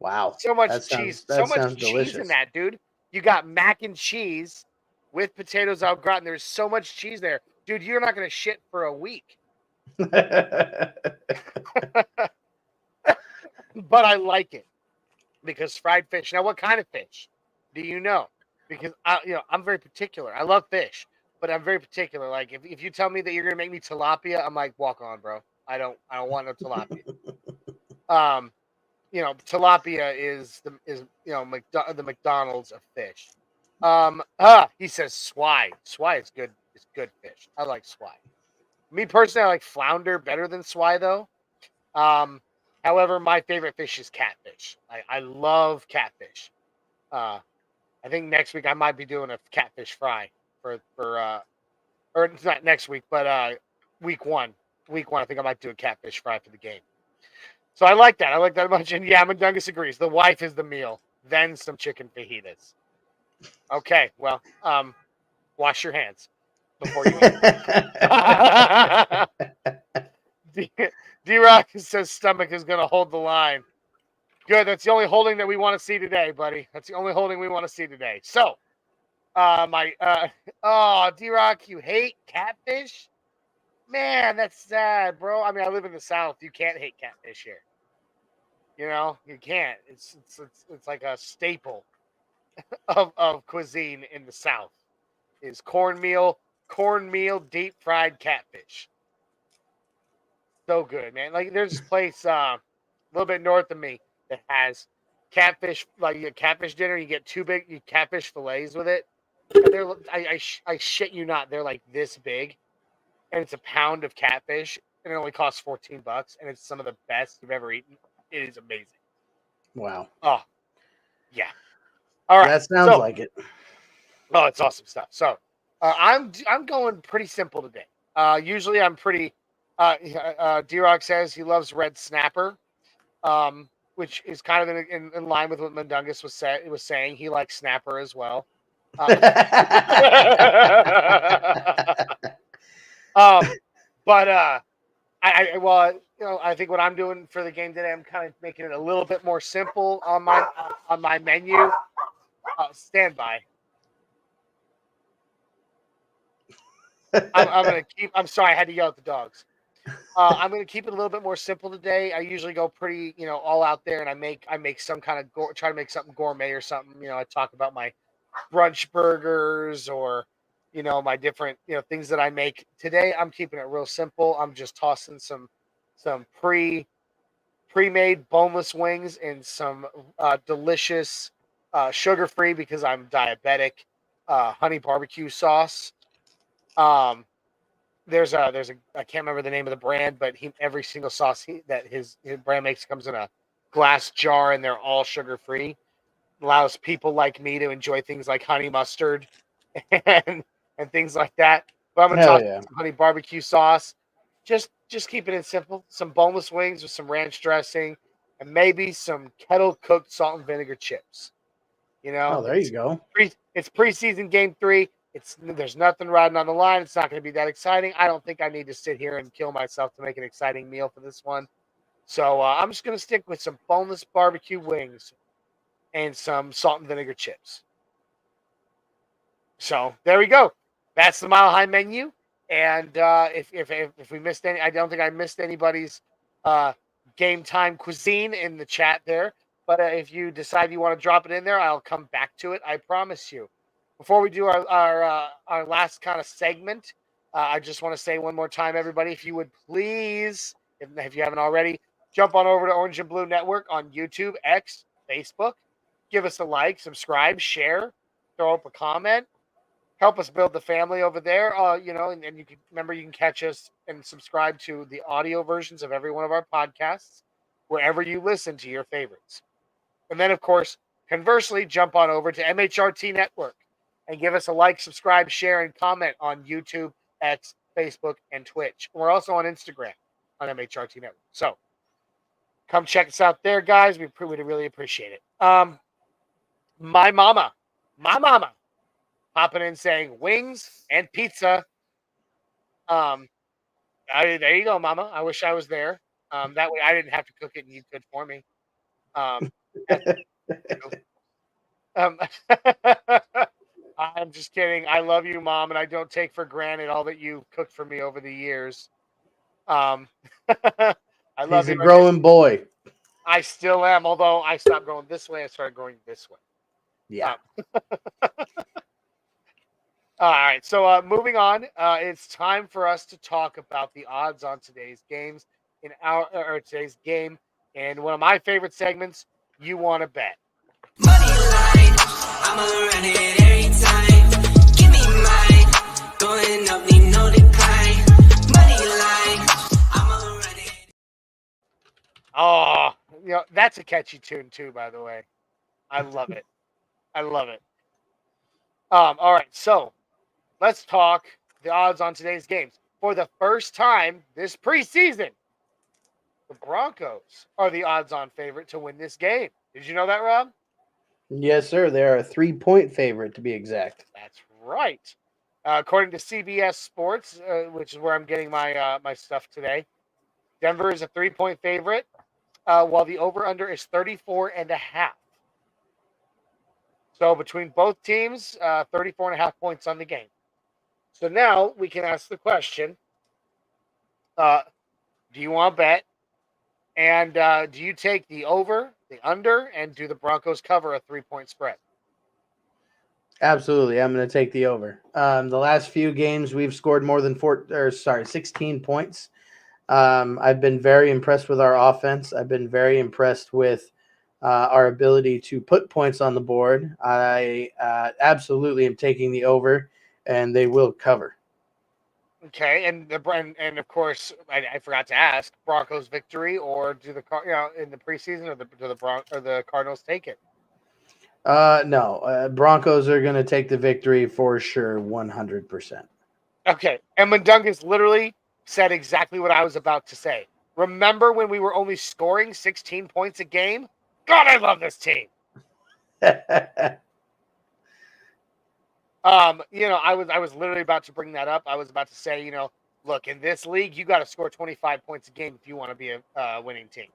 wow! So much cheese, so much cheese in that, dude. You got mac and cheese with potatoes au gratin. There's so much cheese there, dude. You're not gonna shit for a week. but I like it because fried fish. Now, what kind of fish do you know? Because I'm very particular. I love fish, but I'm very particular. Like if you tell me that you're gonna make me tilapia, I'm like, walk on, bro. I don't want no tilapia. Tilapia is the McDonald's of fish. He says swai. Swai is good. It's good fish. I like swai. Me personally, I like flounder better than swai though. However, my favorite fish is catfish. I love catfish. I think next week I might be doing a catfish fry or it's not next week, but week one. Week one, I think I might do a catfish fry for the game. So I like that. I like that much. And yeah, Mundungus agrees. The wife is the meal, then some chicken fajitas. Okay, well, wash your hands before you eat. D-Rock says stomach is going to hold the line. Good. That's the only holding that we want to see today, buddy. That's the only holding we want to see today. So, D-Rock, you hate catfish? Man, that's sad, bro. I mean, I live in the South. You can't hate catfish here. You can't. It's like a staple of cuisine in the South. Is cornmeal deep fried catfish. So good, man. Like there's this place a little bit north of me that has catfish, like a catfish dinner. You get two big catfish fillets with it. And they're I shit you not, they're like this big, and it's a pound of catfish, and it only costs $14, and it's some of the best you've ever eaten. It is amazing. Wow. Oh, yeah. All right. That sounds like it. Oh, it's awesome stuff. So, I'm going pretty simple today. Usually I'm pretty. D-Rock says he loves red snapper, which is kind of in line with what Mundungus was saying. He likes snapper as well. I think what I'm doing for the game today, I'm kind of making it a little bit more simple on my menu. Stand by. I'm sorry, I had to yell at the dogs. I'm gonna keep it a little bit more simple today. I usually go pretty, all out there, and I make some kind of try to make something gourmet or something. I talk about my brunch burgers or, my different, things that I make. Today, I'm keeping it real simple. I'm just tossing some pre-made boneless wings and some delicious sugar-free, because I'm diabetic, honey barbecue sauce. There's a I can't remember the name of the brand, but every single sauce that his brand makes comes in a glass jar, and they're all sugar-free. Allows people like me to enjoy things like honey mustard and things like that. But I'm gonna toss some honey barbecue sauce. Just keeping it simple. Some boneless wings with some ranch dressing, and maybe some kettle cooked salt and vinegar chips. There you go. It's preseason game 3. There's nothing riding on the line. It's not going to be that exciting. I don't think I need to sit here and kill myself to make an exciting meal for this one. So I'm just going to stick with some boneless barbecue wings and some salt and vinegar chips. So there we go. That's the Mile High menu. And if we missed any, I don't think I missed anybody's game time cuisine in the chat there. But if you decide you want to drop it in there, I'll come back to it. I promise you. Before we do our last kind of segment, I just want to say one more time, everybody, if you would please, if you haven't already, jump on over to Orange and Blue Network on YouTube, X, Facebook. Give us a like, subscribe, share, throw up a comment. Help us build the family over there. And you can remember you can catch us and subscribe to the audio versions of every one of our podcasts wherever you listen to your favorites. And then, of course, conversely, jump on over to MHRT Network and give us a like, subscribe, share, and comment on YouTube, X, Facebook, and Twitch. We're also on Instagram on MHRT Network. So come check us out there, guys. We'd really appreciate it. My mama, popping in saying wings and pizza. There you go, Mama. I wish I was there. That way I didn't have to cook it and you could for me. I'm just kidding. I love you, Mom, and I don't take for granted all that you cooked for me over the years. I love you. He's a growing boy. I still am, although I stopped going this way. I started going this way. Yeah. All right, so moving on, it's time for us to talk about the odds on today's games or today's game, and one of my favorite segments. You want to bet? Money line, I'ma run it every time. Give me mine, going up, need no decline. Money line, I'ma run it. Oh, that's a catchy tune too, by the way. I love it. I love it. All right, so let's talk the odds on today's games. For the first time this preseason, the Broncos are the odds-on favorite to win this game. Did you know that, Rob? Yes, sir. They're a 3-point favorite, to be exact. That's right. According to CBS Sports, which is where I'm getting my stuff today, Denver is a 3-point favorite, while the over/under is 34.5. So between both teams, 34.5 points on the game. So now we can ask the question, do you want to bet? And do you take the over, the under, and do the Broncos cover a 3-point spread? Absolutely. I'm going to take the over. The last few games, we've scored more than 16 points. I've been very impressed with our offense. I've been very impressed with our ability to put points on the board. I absolutely am taking the over, and they will cover. Okay, and of course, I forgot to ask: Broncos victory, or do the in the preseason, or the Cardinals take it? No, Broncos are going to take the victory for sure, 100%. Okay, and Mundungus literally said exactly what I was about to say. Remember when we were only scoring 16 points a game? God, I love this team. I was literally about to bring that up. I was about to say, look, in this league, you got to score 25 points a game if you want to be a winning team.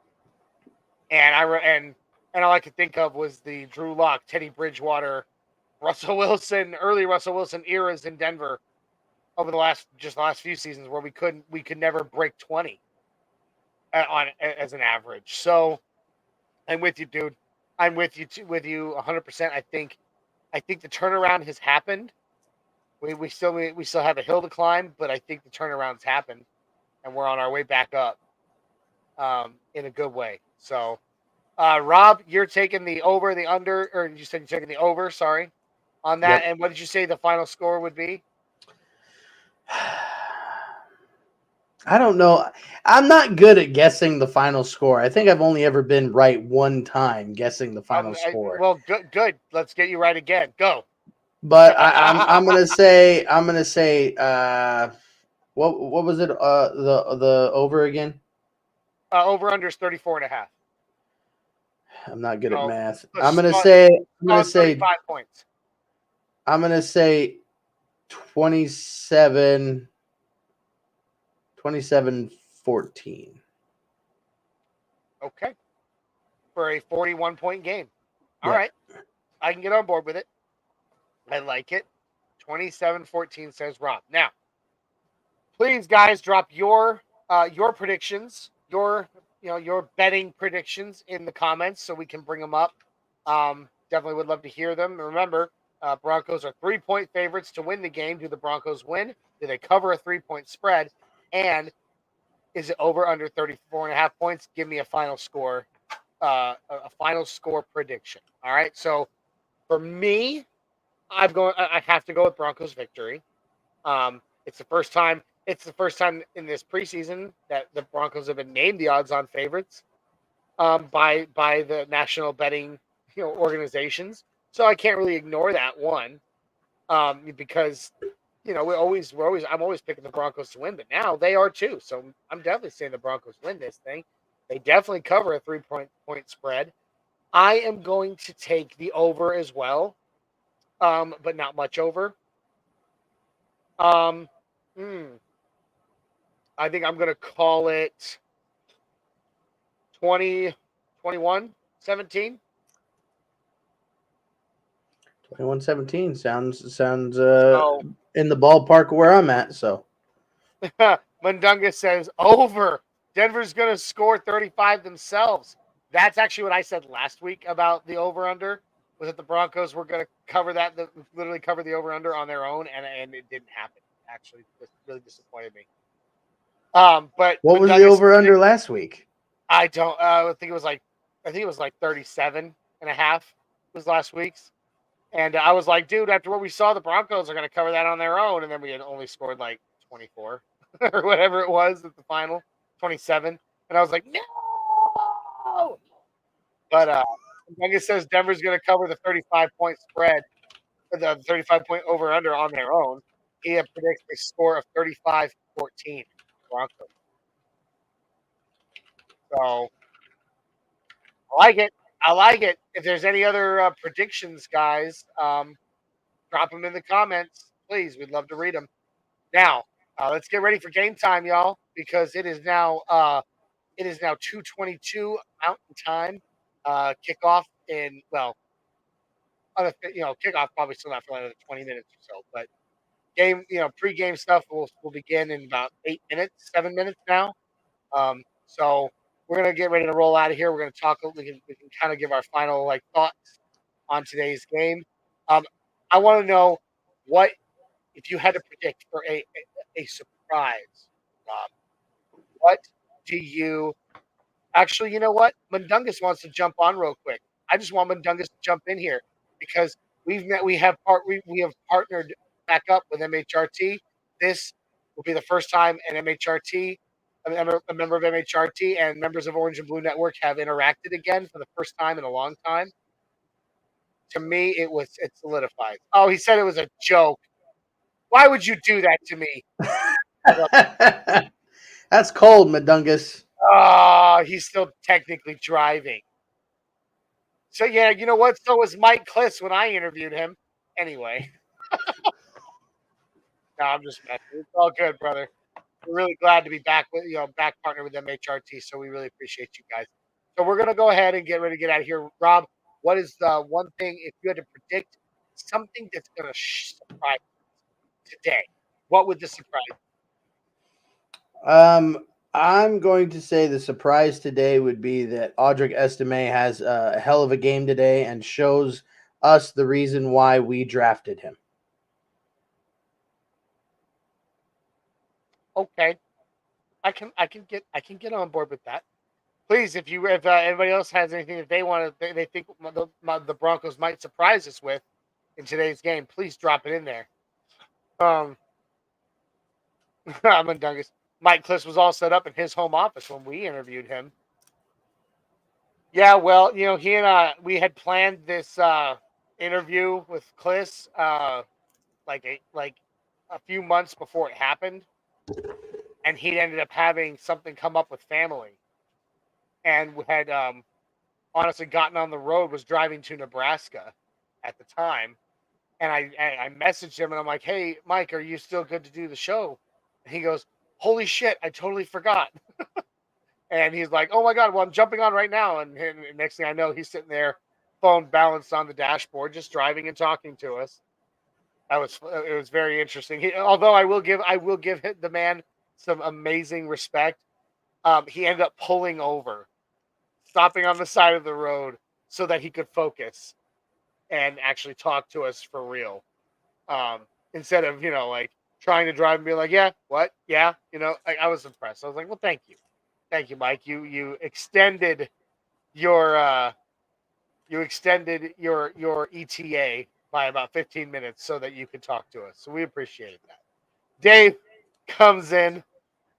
And and all I could think of was the Drew Lock, Teddy Bridgewater, Russell Wilson, early Russell Wilson eras in Denver over the last few seasons where we could never break 20 as an average. So I'm with you, dude. I'm with you 100%. I think the turnaround has happened. We still have a hill to climb, but I think the turnaround's happened, and we're on our way back up, in a good way. So, Rob, you're taking the over, the under, or you said you're taking the over. Sorry, on that. Yep. And what did you say the final score would be? I don't know. I'm not good at guessing the final score. I think I've only ever been right one time guessing the final score. Well, good. Let's get you right again. Go. But I'm gonna say what was it the over again? Over under is 34.5. I'm not good at math. So I'm gonna say 35 points. I'm gonna say 27-14. Okay. For a 41-point game. All Yeah. right. I can get on board with it. I like it. 27-14 says Rob. Now, please, guys, drop your predictions, your betting predictions in the comments so we can bring them up. Definitely would love to hear them. Remember, Broncos are 3-point favorites to win the game. Do the Broncos win? Do they cover a 3-point spread? And is it over under 34.5 points? Give me a final score, a final score prediction. All right. So for me, I have to go with Broncos victory. It's the first time in this preseason that the Broncos have been named the odds-on favorites by the national betting organizations. So I can't really ignore that one, because I'm always picking the Broncos to win, but now they are too. So I'm definitely saying the Broncos win this thing. They definitely cover a 3-point spread. I am going to take the over as well, but not much over. I think I'm going to call it 20, 21, 17. 21-17 sounds in the ballpark where I'm at. So Mundunga says over. Denver's going to score 35 themselves. That's actually what I said last week about the over-under, was that the Broncos were going to cover that, literally cover the over-under on their own, and it didn't happen. Actually, this really disappointed me. But What was the Mundungus over under last week? I don't. I think it was like 37.5 was last week's, and I was like, dude, after what we saw, the Broncos are going to cover that on their own, and then we had only scored like 24 or whatever it was at the final, 27, and I was like, no. But Mundungus says Denver's going to cover the 35-point spread, the 35-point over under on their own. He predicts a score of 35-14 Broncos. So I like it. I like it. If there's any other predictions, guys, drop them in the comments, please. We'd love to read them. Now, let's get ready for game time, y'all, because it is now 2:22 Mountain Time. Kickoff in kickoff probably still not for another 20 minutes or so, but game, pre-game stuff will begin in about 7 minutes now. So we're gonna get ready to roll out of here. We're gonna talk. We can kind of give our final thoughts on today's game. I want to know what if you had to predict for a surprise. What do you actually? You know what? Mundungus wants to jump on real quick. I just want Mundungus to jump in here because we have partnered back up with MHRT. This will be the first time an MHRT, a member of MHRT and members of Orange and Blue Network have interacted again for the first time in a long time. To me, it solidified. Oh, he said it was a joke. Why would you do that to me? That's cold, Mundungus. Oh, he's still technically driving. So, yeah, you know what? So was Mike Kliss when I interviewed him. Anyway. No, I'm just messing. It's all good, brother. We're really glad to be back partnered with MHRT. So we really appreciate you guys. So we're going to go ahead and get ready to get out of here. Rob, what is the one thing, if you had to predict something that's going to surprise today, what would the surprise be? I'm going to say the surprise today would be that Audric Estime has a hell of a game today and shows us the reason why we drafted him. Okay, I can get on board with that. Please, if anybody else has anything that they think the Broncos might surprise us with in today's game, please drop it in there. I'm Mundungus. Mike Kliss was all set up in his home office when we interviewed him. Yeah, well, he and we had planned this interview with Kliss like a few months before it happened, and he ended up having something come up with family, and had honestly gotten on the road, was driving to Nebraska at the time, and I messaged him and I'm like, hey, Mike, are you still good to do the show? And he goes, holy shit, I totally forgot. And he's like, oh my God, well, I'm jumping on right now. And next thing I know, he's sitting there, phone balanced on the dashboard, just driving and talking to us. It was very interesting. Although I will give the man some amazing respect. He ended up pulling over, stopping on the side of the road so that he could focus and actually talk to us for real. Instead of, trying to drive and be like, yeah, what? Yeah. I was impressed. I was like, well, thank you. Thank you, Mike. You extended your ETA by about 15 minutes so that you could talk to us. So we appreciate that. Dave comes in.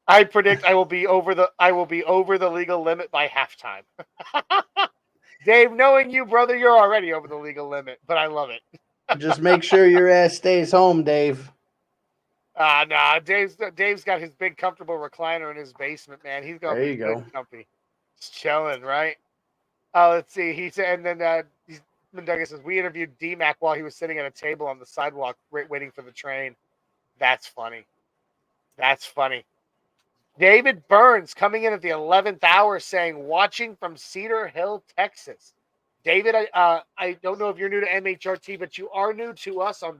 I predict I will be over the legal limit by halftime. Dave, knowing you, brother, you're already over the legal limit, but I love it. Just make sure your ass stays home, Dave. Nah, Dave's got his big comfortable recliner in his basement, man. He's gonna be good and comfy. Just chilling, right? Let's see. He said, and then Mundungus says, we interviewed D-Mac while he was sitting at a table on the sidewalk waiting for the train. That's funny. That's funny. David Burns coming in at the 11th hour saying, watching from Cedar Hill, Texas. David, I don't know if you're new to MHRT, but you are new to us on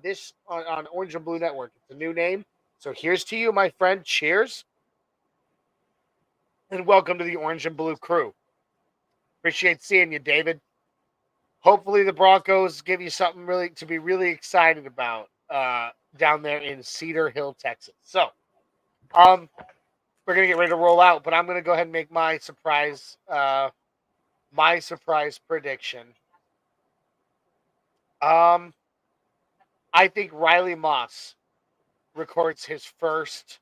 Orange and Blue Network. It's a new name. So here's to you, my friend. Cheers. And welcome to the Orange and Blue crew. Appreciate seeing you, David. Hopefully the Broncos give you something really to be really excited about down there in Cedar Hill, Texas. So, we're gonna get ready to roll out, but I'm gonna go ahead and make my surprise prediction. I think Riley Moss records his first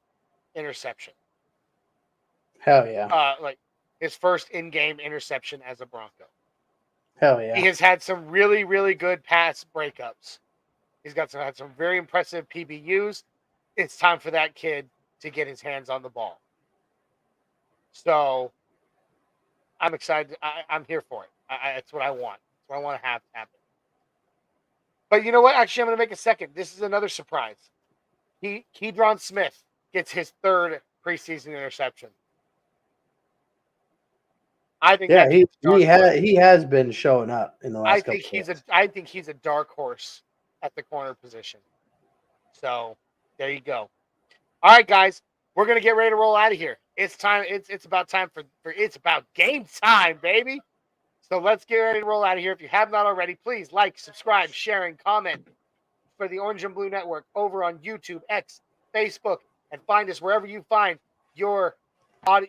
interception. Hell yeah. Like his first in-game interception as a Bronco. Hell yeah. He has had some really, really good pass breakups. He's had some very impressive PBUs. It's time for that kid to get his hands on the ball. So I'm excited. I'm here for it. That's what I want. That's what I want to have happen. But you know what? Actually, I'm going to make a second. This is another surprise. Keydron Smith gets his third preseason interception. I think he has been showing up in the last couple of years. I think he's a dark horse at the corner position. So there you go. All right, guys, we're gonna get ready to roll out of here. It's time. It's about time for it's about game time, baby. So let's get ready to roll out of here. If you have not already, please like, subscribe, share, and comment for the Orange and Blue Network over on YouTube, X, Facebook, and find us wherever you find your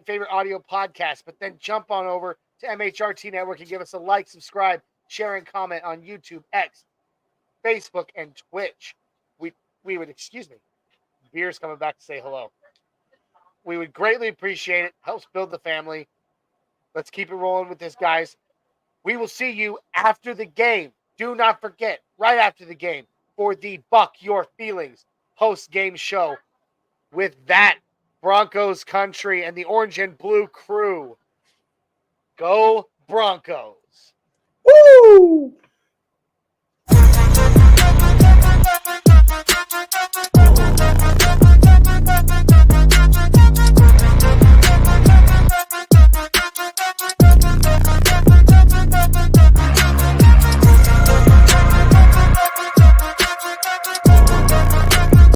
favorite audio podcast. But then jump on over to MHRT Network and give us a like, subscribe, share, and comment on YouTube, X, Facebook, and Twitch. We would, excuse me, Beer's coming back to say hello. We would greatly appreciate it. Helps build the family. Let's keep it rolling with this, guys. We will see you after the game. Do not forget, right after the game, for the Buck Your Feelings post-game show with that Broncos country and the Orange and Blue crew. Go Broncos. Woo!